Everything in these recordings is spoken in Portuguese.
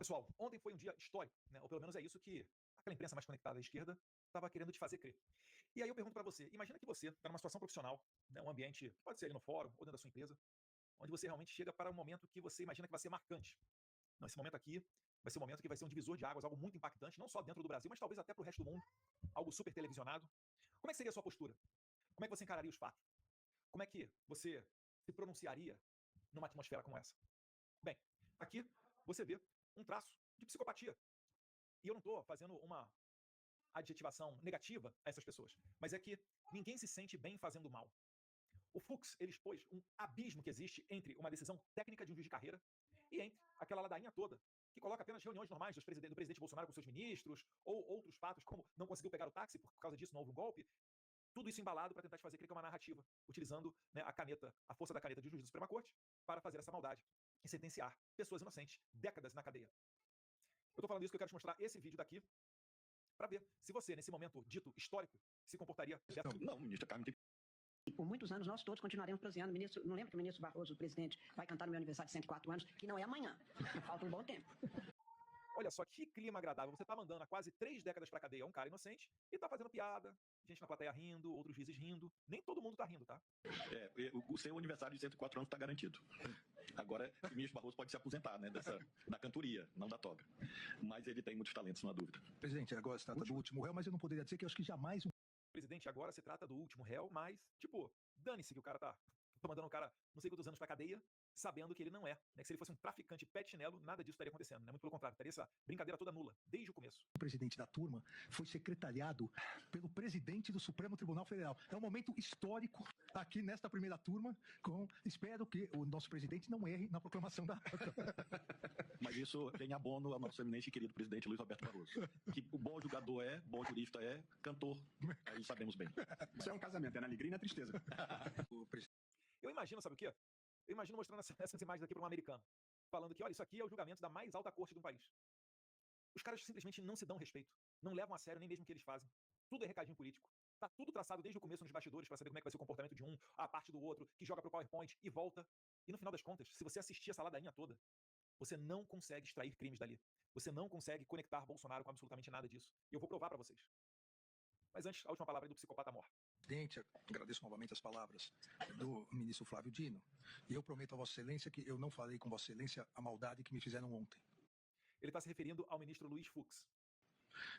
Pessoal, ontem foi um dia histórico, né? Ou pelo menos é isso que aquela imprensa mais conectada à esquerda estava querendo te fazer crer. E aí eu pergunto para você, imagina que você está numa situação profissional, né, um ambiente, pode ser ali no fórum ou dentro da sua empresa, onde você realmente chega para um momento que você imagina que vai ser marcante. Não, esse momento aqui vai ser um momento que vai ser um divisor de águas, algo muito impactante, não só dentro do Brasil, mas talvez até para o resto do mundo, algo super televisionado. Como é que seria a sua postura? Como é que você encararia os fatos? Como é que você se pronunciaria numa atmosfera como essa? Bem, aqui você vê um traço de psicopatia. E eu não estou fazendo uma adjetivação negativa a essas pessoas, mas é que ninguém se sente bem fazendo mal. O Fux, ele expôs um abismo que existe entre uma decisão técnica de um juiz de carreira e entre aquela ladainha toda, que coloca apenas reuniões normais do presidente Bolsonaro com seus ministros, ou outros fatos, como não conseguiu pegar o táxi, por causa disso não houve um golpe, tudo isso embalado para tentar te fazer crer que é uma narrativa, utilizando, né, a caneta, a força da caneta de juiz da Suprema Corte, para fazer essa maldade e sentenciar pessoas inocentes, décadas na cadeia. Eu estou falando isso porque eu quero te mostrar esse vídeo daqui, para ver se você, nesse momento dito histórico, se comportaria dessa forma. Não, ministro Carmen tem... Por muitos anos nós todos continuaremos proseando. Ministro, não lembra que o ministro Barroso, o presidente, vai cantar no meu aniversário de 104 anos, que não é amanhã. Falta um bom tempo. Olha só que clima agradável. Você tá mandando há quase 3 décadas pra cadeia um cara inocente e tá fazendo piada, gente na plateia rindo, outros juízes rindo. Nem todo mundo tá rindo, tá? O seu aniversário de 104 anos está garantido. Agora, o ministro Barroso pode se aposentar, né, da cantoria, não da toga. Mas ele tem muitos talentos, não há dúvida. Presidente, agora se trata do último réu, mas eu não poderia dizer que eu acho que jamais... Presidente, agora se trata do último réu, mas, tipo, dane-se que o cara tá mandando o cara não sei quantos anos pra cadeia, sabendo que ele não é, né? Que se ele fosse um traficante pé de chinelo, nada disso estaria acontecendo, né? Muito pelo contrário, estaria essa brincadeira toda nula, desde o começo. O presidente da turma foi secretariado pelo presidente do Supremo Tribunal Federal. É um momento histórico aqui nesta primeira turma, espero que o nosso presidente não erre na proclamação da... Mas isso vem abono ao nosso eminente e querido presidente Luiz Roberto Barroso. Que o bom jogador é, bom jurista é, cantor, aí sabemos bem. Isso é um casamento, é na alegria e na tristeza. Eu imagino, sabe o quê? Eu imagino mostrando essas imagens aqui para um americano, falando que, olha, isso aqui é o julgamento da mais alta corte de um país. Os caras simplesmente não se dão respeito, não levam a sério nem mesmo o que eles fazem. Tudo é recadinho político. Tá tudo traçado desde o começo nos bastidores para saber como é que vai ser o comportamento de um, a parte do outro, que joga pro PowerPoint e volta. E no final das contas, se você assistir essa ladainha toda, você não consegue extrair crimes dali. Você não consegue conectar Bolsonaro com absolutamente nada disso. E eu vou provar para vocês. Mas antes, a última palavra do psicopata mor. Presidente, agradeço novamente as palavras do ministro Flávio Dino. E eu prometo a Vossa Excelência que eu não falei com Vossa Excelência a maldade que me fizeram ontem. Ele está se referindo ao ministro Luiz Fux.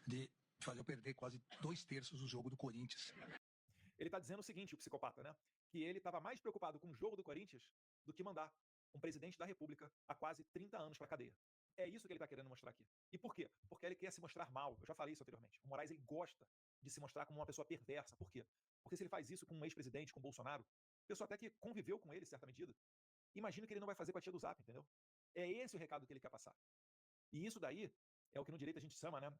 De fazer eu perder quase 2/3 do jogo do Corinthians. Ele está dizendo o seguinte, o psicopata, né? Que ele estava mais preocupado com o jogo do Corinthians do que mandar um presidente da República há quase 30 anos para a cadeia. É isso que ele está querendo mostrar aqui. E por quê? Porque ele quer se mostrar mal. Eu já falei isso anteriormente. O Moraes, ele gosta de se mostrar como uma pessoa perversa. Por quê? Porque se ele faz isso com um ex-presidente, com o Bolsonaro, pessoa até que conviveu com ele em certa medida, imagina que ele não vai fazer com a tia do Zap, entendeu? É esse o recado que ele quer passar. E isso daí é o que no direito a gente chama, né,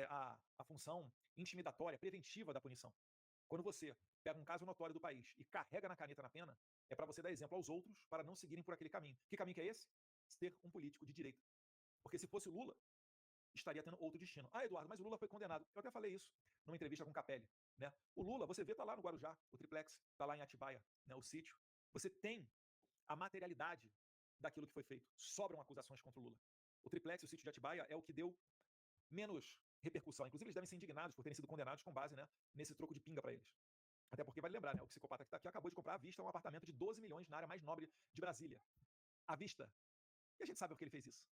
a função intimidatória, preventiva da punição. Quando você pega um caso notório do país e carrega na caneta na pena, é para você dar exemplo aos outros para não seguirem por aquele caminho. Que caminho que é esse? Ser um político de direita. Porque se fosse o Lula, estaria tendo outro destino. Ah, Eduardo, mas o Lula foi condenado. Eu até falei isso numa entrevista com o Capelli, né? O Lula, você vê, tá lá no Guarujá, o triplex, tá lá em Atibaia, né, o sítio. Você tem a materialidade daquilo que foi feito. Sobram acusações contra o Lula. O triplex e o sítio de Atibaia é o que deu menos repercussão. Inclusive, eles devem ser indignados por terem sido condenados com base, né, nesse troco de pinga para eles. Até porque, vale lembrar, né, o psicopata que está aqui acabou de comprar à vista um apartamento de 12 milhões na área mais nobre de Brasília. À vista. E a gente sabe por que ele fez isso.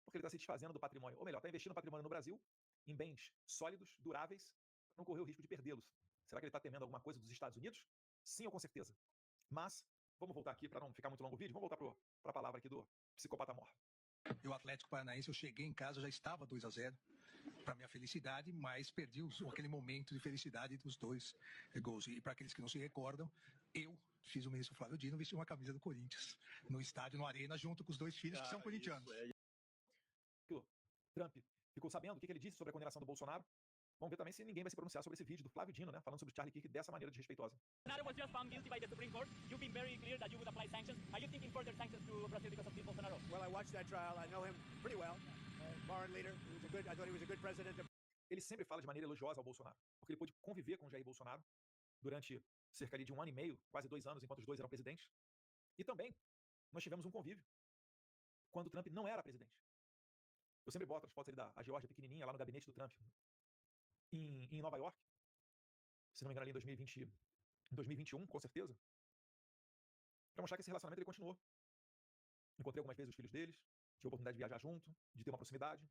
Porque ele está se desfazendo do patrimônio. Ou melhor, está investindo no patrimônio no Brasil, em bens sólidos, duráveis, para não correr o risco de perdê-los. Será que ele está temendo alguma coisa dos Estados Unidos? Sim, ou com certeza. Mas, vamos voltar aqui, para não ficar muito longo o vídeo, vamos voltar para a palavra aqui do psicopata mor. E o Atlético Paranaense, eu cheguei em casa, já estava 2-0, para minha felicidade, mas perdi aquele momento de felicidade dos dois gols. E para aqueles que não se recordam, eu fiz o ministro Flávio Dino vestir uma camisa do Corinthians, no estádio, no Arena, junto com os dois filhos que são corintianos. O Trump ficou sabendo o que ele disse sobre a condenação do Bolsonaro. Vamos ver também se ninguém vai se pronunciar sobre esse vídeo do Flávio Dino, né, falando sobre o Charlie Kirk dessa maneira desrespeitosa. Bolsonaro was just found guilty by the Supreme Court. You've been very clear that you would apply sanctions. Are you thinking further sanctions to Brazil because of this Bolsonaro? Well, I watched that trial. I know him pretty well. Foreign leader. I thought he was a good president. Ele sempre fala de maneira elogiosa ao Bolsonaro, porque ele pôde conviver com o Jair Bolsonaro durante cerca de 1 ano e meio, quase 2 anos, enquanto os dois eram presidentes. E também nós tivemos um convívio quando o Trump não era presidente. Eu sempre boto as fotos ali da Geórgia pequenininha lá no gabinete do Trump em Nova York, se não me engano ali em 2021, com certeza, para mostrar que esse relacionamento ele continuou. Encontrei algumas vezes os filhos deles, tive a oportunidade de viajar junto, de ter uma proximidade.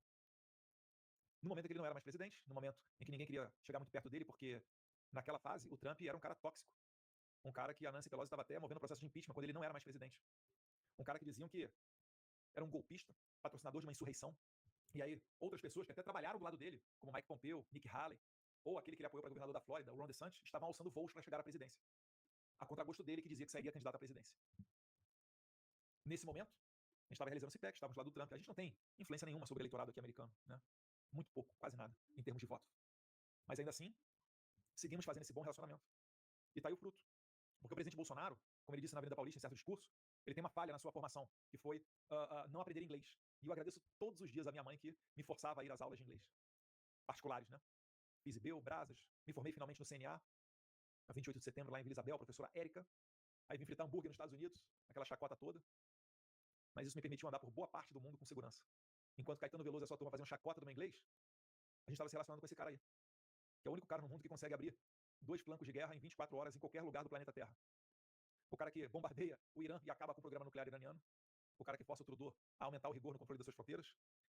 No momento em que ele não era mais presidente, no momento em que ninguém queria chegar muito perto dele, porque naquela fase o Trump era um cara tóxico, um cara que a Nancy Pelosi estava até movendo o processo de impeachment quando ele não era mais presidente. Um cara que diziam que era um golpista, patrocinador de uma insurreição. E aí outras pessoas que até trabalharam do lado dele, como Mike Pompeo, Nikki Haley, ou aquele que ele apoiou para governador da Flórida, o Ron DeSantis, estavam alçando voos para chegar à presidência, a contragosto dele, que dizia que seria candidato à presidência. Nesse momento, a gente estava realizando o CPEC, estávamos lá do Trump. A gente não tem influência nenhuma sobre o eleitorado aqui americano, né? Muito pouco, quase nada, em termos de voto. Mas ainda assim, seguimos fazendo esse bom relacionamento. E tá aí o fruto. Porque o presidente Bolsonaro, como ele disse na Avenida Paulista em certo discurso, ele tem uma falha na sua formação, que foi não aprender inglês. E eu agradeço todos os dias a minha mãe que me forçava a ir às aulas de inglês. Particulares, né? Isabel, Brasas, me formei finalmente no CNA, na 28 de setembro, lá em Vila Isabel, a professora Érica. Aí vim fritar hambúrguer nos Estados Unidos, aquela chacota toda. Mas isso me permitiu andar por boa parte do mundo com segurança. Enquanto Caetano Veloso e a sua turma faziam chacota do meu inglês, a gente estava se relacionando com esse cara aí, que é o único cara no mundo que consegue abrir 2 flancos de guerra em 24 horas em qualquer lugar do planeta Terra. O cara que bombardeia o Irã e acaba com o programa nuclear iraniano. O cara que força o Trudeau a aumentar o rigor no controle das suas fronteiras.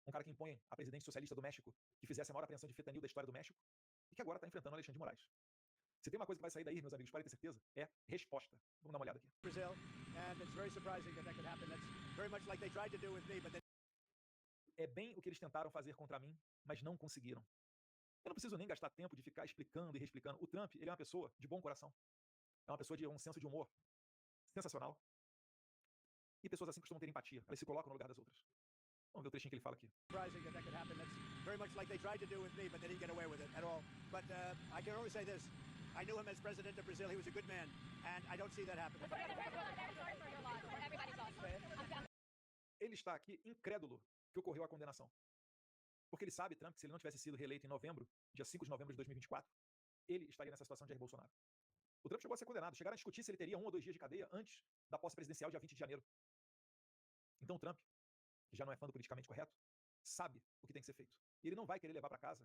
Um cara que impõe a presidente socialista do México que fizesse a maior apreensão de fentanil da história do México e que agora está enfrentando o Alexandre de Moraes. Se tem uma coisa que vai sair daí, meus amigos, podem ter certeza, é resposta. Vamos dar uma olhada aqui. Brazil, and it's very surprising that could happen. That's very much like they tried to do with me, but they É bem o que eles tentaram fazer contra mim, mas não conseguiram. Eu não preciso nem gastar tempo de ficar explicando e reexplicando. O Trump, ele é uma pessoa de bom coração. É uma pessoa de um senso de humor sensacional. E pessoas assim costumam ter empatia. Elas se colocam no lugar das outras. Vamos ver o trechinho que ele fala aqui. surprising that could happen. That's very much like they tried to do with me, but they didn't get away with it at all. But I can only say this. I knew him as president of Brazil. He was a good man, and I don't see that happening. Ele está aqui incrédulo que ocorreu a condenação. Porque ele sabe, Trump, que se ele não tivesse sido reeleito em novembro, dia 5 de novembro de 2024, ele estaria nessa situação de Jair Bolsonaro. O Trump chegou a ser condenado. Chegaram a discutir se ele teria 1 ou 2 dias de cadeia antes da posse presidencial, dia 20 de janeiro. Então o Trump, que já não é fã do politicamente correto, sabe o que tem que ser feito. E ele não vai querer levar para casa,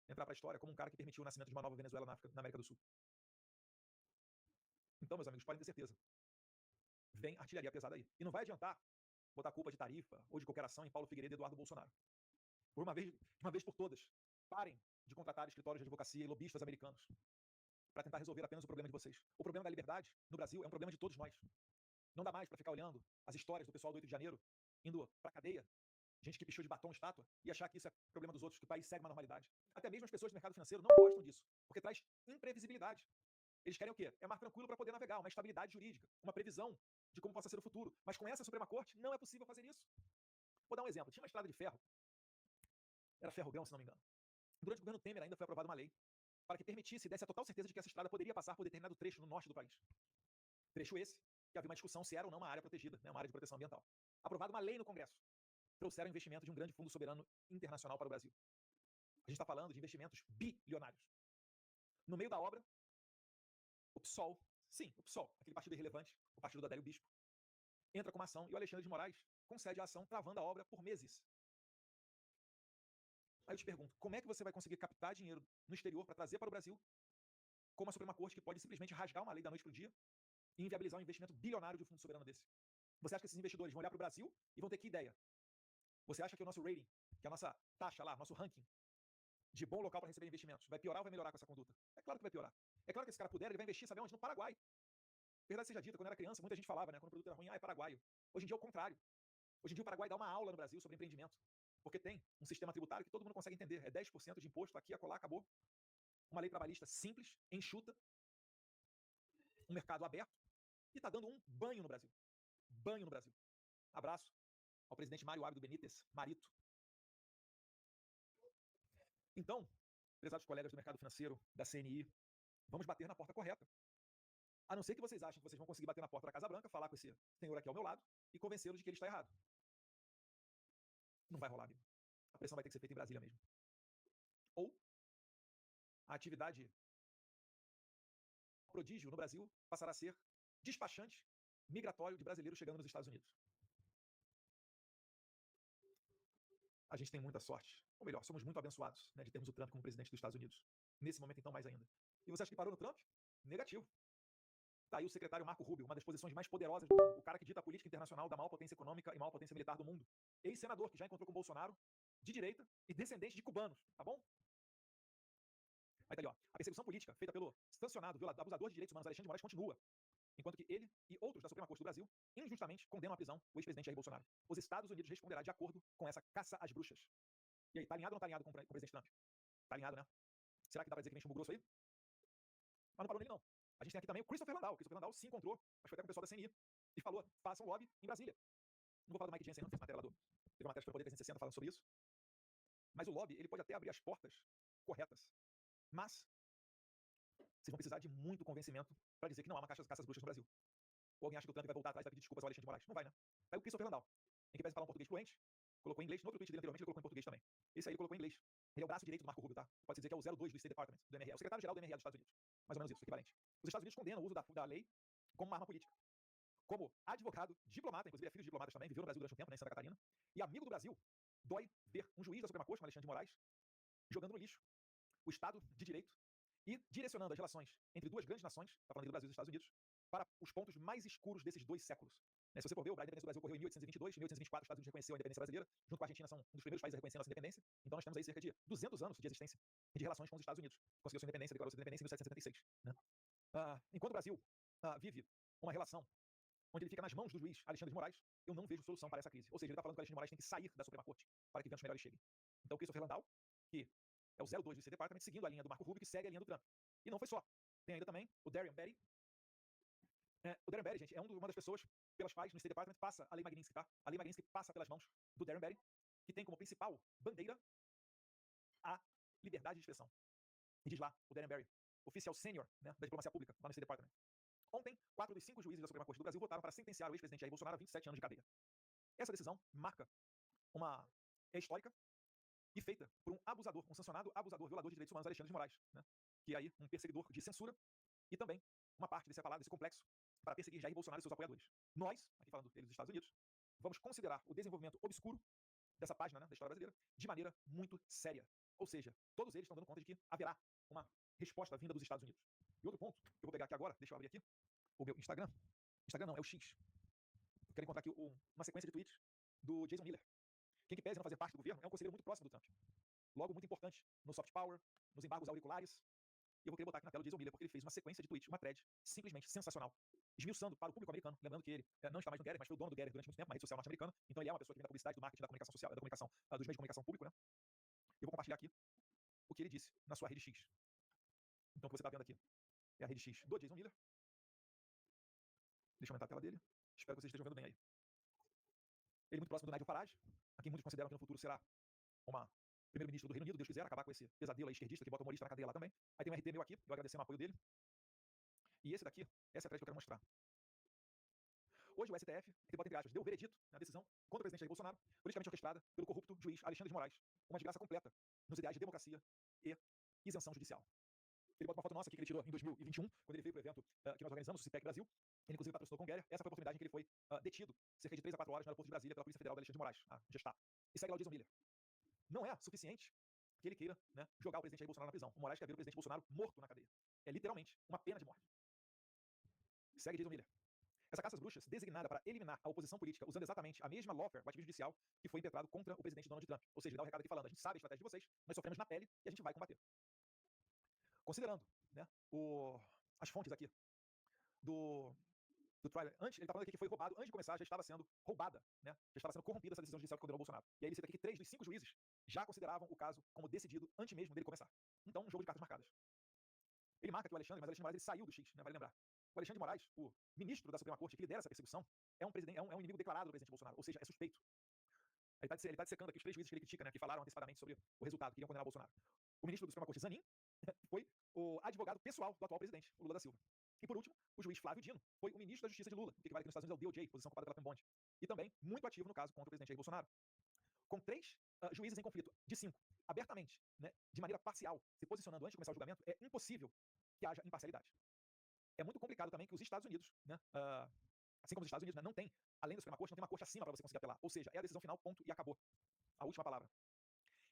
entrar para a história como um cara que permitiu o nascimento de uma nova Venezuela na América do Sul. Então, meus amigos, podem ter certeza. Vem artilharia pesada aí. E não vai adiantar botar a culpa de tarifa ou de qualquer ação em Paulo Figueiredo e Eduardo Bolsonaro. De uma vez por todas, parem de contratar escritórios de advocacia e lobistas americanos para tentar resolver apenas o problema de vocês. O problema da liberdade no Brasil é um problema de todos nós. Não dá mais para ficar olhando as histórias do pessoal do 8 de janeiro indo para a cadeia, gente que pichou de batom estátua, e achar que isso é problema dos outros, que o país segue uma normalidade. Até mesmo as pessoas do mercado financeiro não gostam disso, porque traz imprevisibilidade. Eles querem o quê? É mar tranquilo para poder navegar, uma estabilidade jurídica, uma previsão de como possa ser o futuro. Mas com essa Suprema Corte não é possível fazer isso. Vou dar um exemplo. Tinha uma estrada de ferro, era ferrogrão, se não me engano. Durante o governo Temer ainda foi aprovada uma lei para que permitisse e desse a total certeza de que essa estrada poderia passar por determinado trecho no norte do país. Trecho esse, que havia uma discussão se era ou não uma área protegida, né, uma área de proteção ambiental. Aprovada uma lei no Congresso. Trouxeram investimento de um grande fundo soberano internacional para o Brasil. A gente está falando de investimentos bilionários. No meio da obra, o PSOL, sim, o PSOL, aquele partido irrelevante, o partido do Adélio Bispo, entra com uma ação e o Alexandre de Moraes concede a ação travando a obra por meses. Aí eu te pergunto, como é que você vai conseguir captar dinheiro no exterior para trazer para o Brasil com uma Suprema Corte que pode simplesmente rasgar uma lei da noite para o dia e inviabilizar um investimento bilionário de um fundo soberano desse? Você acha que esses investidores vão olhar para o Brasil e vão ter que ideia? Você acha que o nosso rating, que é a nossa taxa lá, nosso ranking de bom local para receber investimentos, vai piorar ou vai melhorar com essa conduta? É claro que vai piorar. É claro que esse cara puder, ele vai investir, sabe onde? No Paraguai. Verdade seja dita, quando eu era criança, muita gente falava, né? Quando o produto era ruim, é paraguaio. Hoje em dia é o contrário. Hoje em dia o Paraguai dá uma aula no Brasil sobre empreendimento. Porque tem um sistema tributário que todo mundo consegue entender. É 10% de imposto aqui, acolá, acabou. Uma lei trabalhista simples, enxuta. Um mercado aberto. E está dando um banho no Brasil. Banho no Brasil. Abraço ao presidente Mário Abdo Benítez, Marito. Então, prezados colegas do mercado financeiro, da CNI, vamos bater na porta correta. A não ser que vocês achem que vocês vão conseguir bater na porta da Casa Branca, falar com esse senhor aqui ao meu lado e convencê-lo de que ele está errado. Não vai rolar, amigo. A pressão vai ter que ser feita em Brasília mesmo. Ou a atividade prodígio no Brasil passará a ser despachante migratório de brasileiros chegando nos Estados Unidos. a gente tem muita sorte, ou melhor, somos muito abençoados, né, de termos o Trump como presidente dos Estados Unidos. Nesse momento, então, mais ainda. E você acha que parou no Trump? Negativo. Tá aí o secretário Marco Rubio, uma das posições mais poderosas do mundo, o cara que dita a política internacional da maior potência econômica e maior potência militar do mundo. Ex-senador que já encontrou com o Bolsonaro, de direita e descendente de cubanos, tá bom? Aí tá ali, ó. A perseguição política feita pelo sancionado, abusador de direitos humanos Alexandre de Moraes continua, enquanto que ele e outros da Suprema Corte do Brasil injustamente condenam à prisão o ex-presidente Jair Bolsonaro. Os Estados Unidos responderá de acordo com essa caça às bruxas. E aí, tá alinhado ou não tá alinhado com o presidente Trump? Tá alinhado, né? Será que dá pra dizer que vem chumbo grosso aí? Mas não parou nele, não. A gente tem aqui também o Christopher Landau. O Christopher Landau se encontrou, acho que foi até com o pessoal da CNI, e falou, façam lobby em Brasília. Não vou falar do Mike Jensen, não, tem matéria lá teve uma matéria que foi Poder 360 falando sobre isso. Mas o lobby, ele pode até abrir as portas corretas, mas vocês vão precisar de muito convencimento para dizer que não há uma caça às bruxas no Brasil. Ou alguém acha que o Trump vai voltar atrás e vai pedir desculpas ao Alexandre de Moraes? Não vai, né? Aí o Christopher Landau, em que pese falar um português fluente, colocou em inglês, no outro tweet dele anteriormente ele colocou em português também. Esse aí ele colocou em inglês. Ele é o braço direito do Marco Rubio, tá? Pode dizer que é o 02 do State Department, do MRE. É o secretário-geral do MRE dos Estados Unidos. Mais ou menos isso, equivalente. Os Estados Unidos condenam o uso da lei como uma arma política. Como advogado, diplomata, inclusive é filho de diplomatas também, viveu no Brasil durante um tempo, né, em Santa Catarina, e amigo do Brasil, dói ver um juiz da Suprema Corte, como Alexandre de Moraes, jogando no lixo o Estado de Direito e direcionando as relações entre duas grandes nações, está falando do Brasil e dos Estados Unidos, para os pontos mais escuros desses dois séculos. Né, se você for ver, a independência do Brasil ocorreu em 1822, em 1824 os Estados Unidos reconheceu a independência brasileira, junto com a Argentina são um dos primeiros países a reconhecer a nossa independência, então nós temos aí cerca de 200 anos de existência e de relações com os Estados Unidos. Conseguiu sua independência, declarou sua independência em 1776. Né? Enquanto o Brasil vive uma relação onde ele fica nas mãos do juiz Alexandre de Moraes, eu não vejo solução para essa crise. Ou seja, ele está falando que o Alexandre de Moraes tem que sair da Suprema Corte para que ventos melhores cheguem. Então o Christopher Landau, que é o 02 do State Department, seguindo a linha do Marco Rubio, que segue a linha do Trump. E não foi só. Tem ainda também o Darren Berry. O Darren Berry, gente, é uma das pessoas pelas quais no State Department passa a Lei Magnitsky, tá? A Lei Magnitsky passa pelas mãos do Darren Berry, que tem como principal bandeira a liberdade de expressão. E diz lá, o Darren Berry, oficial sênior, né, da diplomacia pública, lá no State Department. Ontem, 4 dos 5 juízes da Suprema Corte do Brasil votaram para sentenciar o ex-presidente Jair Bolsonaro a 27 anos de cadeia. Essa decisão marca é histórica e feita por um abusador, um sancionado abusador, violador de direitos humanos, Alexandre de Moraes, né? Que é aí um perseguidor de censura e também uma parte desse aparato, desse complexo, para perseguir Jair Bolsonaro e seus apoiadores. Nós, aqui falando deles dos Estados Unidos, vamos considerar o desenvolvimento obscuro dessa página, né, da história brasileira de maneira muito séria. Ou seja, todos eles estão dando conta de que haverá uma resposta vinda dos Estados Unidos. E outro ponto, que eu vou pegar aqui agora, deixa eu abrir aqui, o meu Instagram. Instagram não, é o X. Eu quero encontrar aqui uma sequência de tweets do Jason Miller. Quem que pese não fazer parte do governo é um conselheiro muito próximo do Trump. Logo, muito importante no soft power, nos embargos auriculares. E eu vou querer botar aqui na tela o Jason Miller, porque ele fez uma sequência de tweets, uma thread simplesmente sensacional, esmiuçando para o público americano, lembrando que ele não está mais no Getter, mas foi o dono do Getter durante muito tempo, uma rede social norte-americana, então ele é uma pessoa que vem da publicidade, do marketing, da comunicação social, da comunicação, dos meios de comunicação público, né? Eu vou compartilhar aqui o que ele disse na sua rede X. Então, o que você está vendo aqui é a rede X do Jason Miller. Deixa eu aumentar a tela dele. Espero que vocês estejam vendo bem aí. Ele é muito próximo do Nigel Farage, a quem muitos consideram que no futuro será uma primeiro-ministro do Reino Unido, Deus quiser, acabar com esse pesadelo aí esquerdista que bota o humorista na cadeia lá também. Aí tem um RT meu aqui, eu agradecendo o apoio dele. E esse daqui, essa é a thread que eu quero mostrar. Hoje o STF, que bota entre aspas, deu o veredito na decisão contra o presidente Jair Bolsonaro, politicamente orquestrada pelo corrupto juiz Alexandre de Moraes. Uma desgraça completa nos ideais de democracia e isenção judicial. Ele bota uma foto nossa aqui que ele tirou em 2021, quando ele veio para o evento que nós organizamos, o CIPEC Brasil. Ele, inclusive, patrocinou com o Getter. Essa foi a oportunidade em que ele foi detido cerca de 3 a 4 horas no aeroporto de Brasília pela Polícia Federal da Alexandre de Moraes, a Gestap. E segue lá o Jason Miller. Não é suficiente que ele queira, né, jogar o presidente Jair Bolsonaro na prisão. O Moraes quer ver o presidente Bolsonaro morto na cadeia. É literalmente uma pena de morte. Segue Jason Miller. Essa caça às bruxas, designada para eliminar a oposição política, usando exatamente a mesma lawfare, o ativismo judicial, que foi impetrado contra o presidente Donald Trump. Ou seja, ele dá o recado aqui falando, a gente sabe a estratégia de vocês, nós sofremos na pele e a gente vai combater. Considerando, né, as fontes aqui do trial, antes, ele está falando aqui que foi roubado, antes de começar, já estava sendo roubada, né, já estava sendo corrompida essa decisão judicial que condenou o Bolsonaro. E aí ele cita aqui que 3 dos 5 juízes já consideravam o caso como decidido antes mesmo dele começar. Então, um jogo de cartas marcadas. Ele marca aqui o Alexandre, mas o Alexandre de Moraes ele saiu do X, né, vale lembrar. O Alexandre de Moraes, o ministro da Suprema Corte que lidera essa perseguição, é um inimigo declarado do presidente Bolsonaro, ou seja, é suspeito. Ele está dissecando aqui os 3 juízes que ele critica, né, que falaram antecipadamente sobre o resultado, que iriam condenar o Bolsonaro. O ministro da Suprema Corte, Zanin, foi o advogado pessoal do atual presidente, o Lula da Silva. E por último, o juiz Flávio Dino foi o ministro da Justiça de Lula, que equivale aqui nos Estados Unidos ao DOJ, posição ocupada pela Pembonde. E também muito ativo no caso contra o presidente Jair Bolsonaro. Com 3 juízes em conflito, de 5, abertamente, né, de maneira parcial, se posicionando antes de começar o julgamento, é impossível que haja imparcialidade. É muito complicado também que os Estados Unidos, né, assim como os Estados Unidos, né, não tem, além da Suprema Corte, não tem uma corte acima para você conseguir apelar. Ou seja, é a decisão final, ponto, e acabou. A última palavra.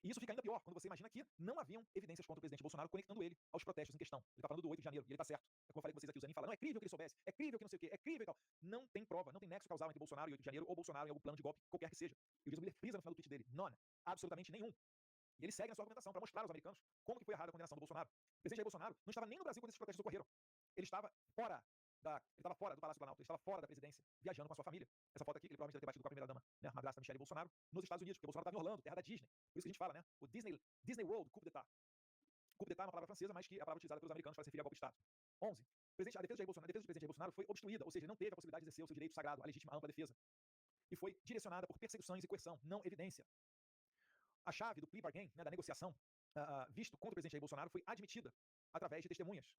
E isso fica ainda pior quando você imagina que não haviam evidências contra o presidente Bolsonaro conectando ele aos protestos em questão. Ele tá falando do 8 de janeiro, e ele tá certo. É como eu falei com vocês aqui, o Zanin fala, não, é crível que ele soubesse, é crível que não sei o quê, é crível e tal. Não tem prova, não tem nexo causal entre Bolsonaro e 8 de janeiro ou Bolsonaro em algum plano de golpe, qualquer que seja. E o Jason Miller frisa no final do tweet dele, none, absolutamente nenhum. E ele segue na sua argumentação para mostrar aos americanos como que foi errada a condenação do Bolsonaro. O presidente Jair Bolsonaro não estava nem no Brasil quando esses protestos ocorreram. Ele estava fora do Palácio Planalto, ele estava fora da presidência, viajando com a sua família. Essa foto aqui, ele provavelmente deve ter batido com a primeira-dama, né, a madrasta Michelle Bolsonaro, nos Estados Unidos, porque Bolsonaro estava em Orlando, terra da Disney. Por isso que a gente fala, né, o Disney World Coup d'État. Coup d'État é uma palavra francesa, mas que é a palavra utilizada pelos americanos para se referir a golpe de Estado. 11. A defesa do presidente Jair Bolsonaro foi obstruída, ou seja, ele não teve a possibilidade de exercer o seu direito sagrado, a legítima ampla defesa. E foi direcionada por perseguições e coerção, não evidência. A chave do plea bargain, né, da negociação, visto contra o presidente Jair Bolsonaro, foi admitida através de testemunhas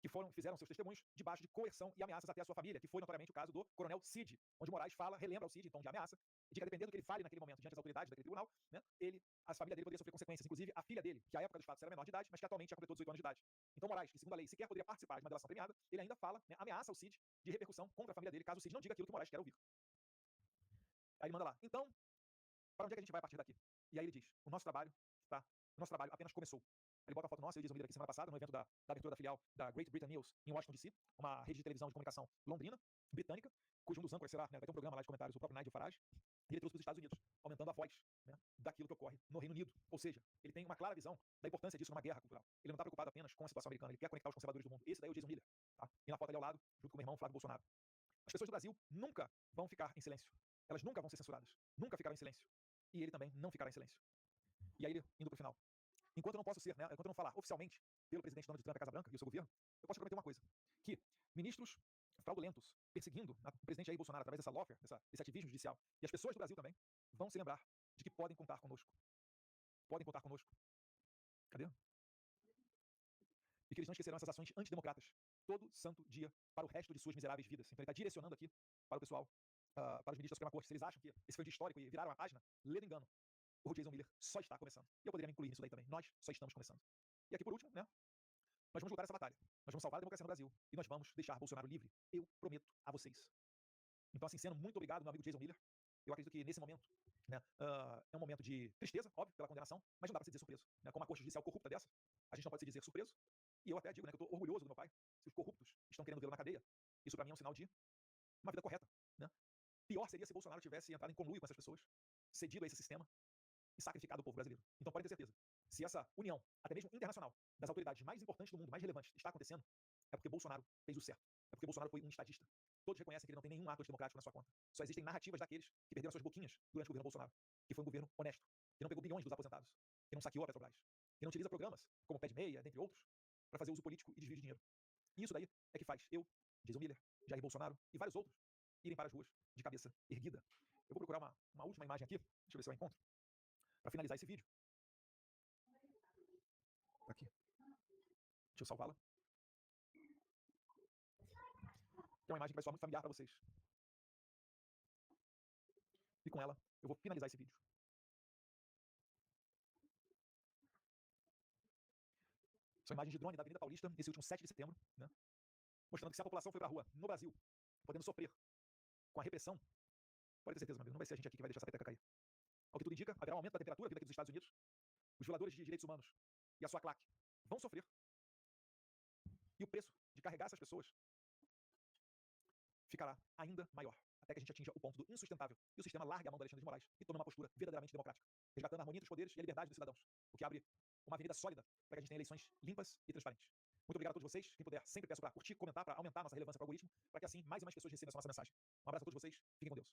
que fizeram seus testemunhos debaixo de coerção e ameaças até a sua família, que foi notoriamente o caso do coronel Cid, onde Moraes relembra ao Cid em tom de ameaça, e de que dependendo do que ele fale naquele momento diante das autoridades daquele tribunal, né, a família dele poderia sofrer consequências, inclusive a filha dele, que à época dos fatos era menor de idade, mas que atualmente já completou 18 anos de idade. Então Moraes, que segundo a lei sequer poderia participar de uma delação premiada, ele ainda fala, né, ameaça o Cid de repercussão contra a família dele, caso o Cid não diga aquilo que Moraes quer ouvir. Aí ele manda lá, então, para onde é que a gente vai a partir daqui? E aí ele diz, o nosso trabalho apenas começou. Ele bota a foto nossa, eu e o Jason Miller aqui semana passada, no evento da abertura da filial da Great Britain News em Washington DC, uma rede de televisão de comunicação londrina, britânica, cujo um dos âncoras será, né, vai ter um programa lá de comentários, o próprio Nigel Farage, e ele trouxe para os Estados Unidos, aumentando a voz, né, daquilo que ocorre no Reino Unido. Ou seja, ele tem uma clara visão da importância disso numa guerra cultural. Ele não está preocupado apenas com a situação americana, ele quer conectar os conservadores do mundo. Esse daí é o Jason Miller. Tá? E na foto ali ao lado, junto com o meu irmão Flávio Bolsonaro. As pessoas do Brasil nunca vão ficar em silêncio. Elas nunca vão ser censuradas. Nunca ficarão em silêncio. E ele também não ficará em silêncio. E aí ele, indo para o final. Enquanto eu não posso ser, né, enquanto eu não falar oficialmente pelo presidente Donald Trump da Casa Branca e o seu governo, eu posso prometer uma coisa, que ministros fraudulentos perseguindo o presidente Jair Bolsonaro através dessa lawfare, desse ativismo judicial, e as pessoas do Brasil também, vão se lembrar de que podem contar conosco. Podem contar conosco. Cadê? E que eles não esquecerão essas ações antidemocratas todo santo dia para o resto de suas miseráveis vidas. Então ele está direcionando aqui para o pessoal, para os ministros da Suprema Corte, se eles acham que esse foi um dia histórico e viraram a página, lendo engano. O Jason Miller só está começando. E eu poderia me incluir nisso daí também. Nós só estamos começando. E aqui por último, né? Nós vamos lutar essa batalha. Nós vamos salvar a democracia no Brasil. E nós vamos deixar Bolsonaro livre. Eu prometo a vocês. Então, assim, sendo muito obrigado, meu amigo Jason Miller. Eu acredito que nesse momento, né, é um momento de tristeza, óbvio, pela condenação, mas não dá para se dizer surpreso. Né? Com uma corte judicial corrupta dessa, a gente não pode se dizer surpreso. E eu até digo, né, que eu estou orgulhoso do meu pai. Se os corruptos estão querendo vê-lo na cadeia, isso para mim é um sinal de uma vida correta. Né? Pior seria se Bolsonaro tivesse entrado em conluio com essas pessoas, cedido a esse sistema e sacrificado o povo brasileiro. Então podem ter certeza, se essa união, até mesmo internacional, das autoridades mais importantes do mundo, mais relevantes, está acontecendo, é porque Bolsonaro fez o certo. É porque Bolsonaro foi um estadista. Todos reconhecem que ele não tem nenhum ato antidemocrático na sua conta. Só existem narrativas daqueles que perderam suas boquinhas durante o governo Bolsonaro, que foi um governo honesto, que não pegou bilhões dos aposentados, que não saqueou a Petrobras, que não utiliza programas, como Pé de Meia, dentre outros, para fazer uso político e desvio de dinheiro. E isso daí é que faz eu, Jason Miller, Jair Bolsonaro e vários outros irem para as ruas de cabeça erguida. Eu vou procurar uma última imagem aqui, deixa eu ver se eu encontro, para finalizar esse vídeo. Aqui. Deixa eu salvá-la. Que é uma imagem que vai soar muito familiar para vocês. E com ela, eu vou finalizar esse vídeo. São imagens de drone da Avenida Paulista, nesse último 7 de setembro, né? Mostrando que se a população foi para a rua no Brasil, podendo sofrer com a repressão, pode ter certeza, meu amigo, não vai ser a gente aqui que vai deixar essa peteca cair. Ao que tudo indica, haverá um aumento da temperatura vindo aqui dos Estados Unidos. Os violadores de direitos humanos e a sua claque vão sofrer. E o preço de carregar essas pessoas ficará ainda maior, até que a gente atinja o ponto do insustentável e o sistema largue a mão do Alexandre de Moraes e tome uma postura verdadeiramente democrática, resgatando a harmonia dos poderes e a liberdade dos cidadãos, o que abre uma avenida sólida para que a gente tenha eleições limpas e transparentes. Muito obrigado a todos vocês. Quem puder, sempre peço para curtir, comentar, para aumentar a nossa relevância para o algoritmo, para que assim mais e mais pessoas recebam essa nossa mensagem. Um abraço a todos vocês. Fiquem com Deus.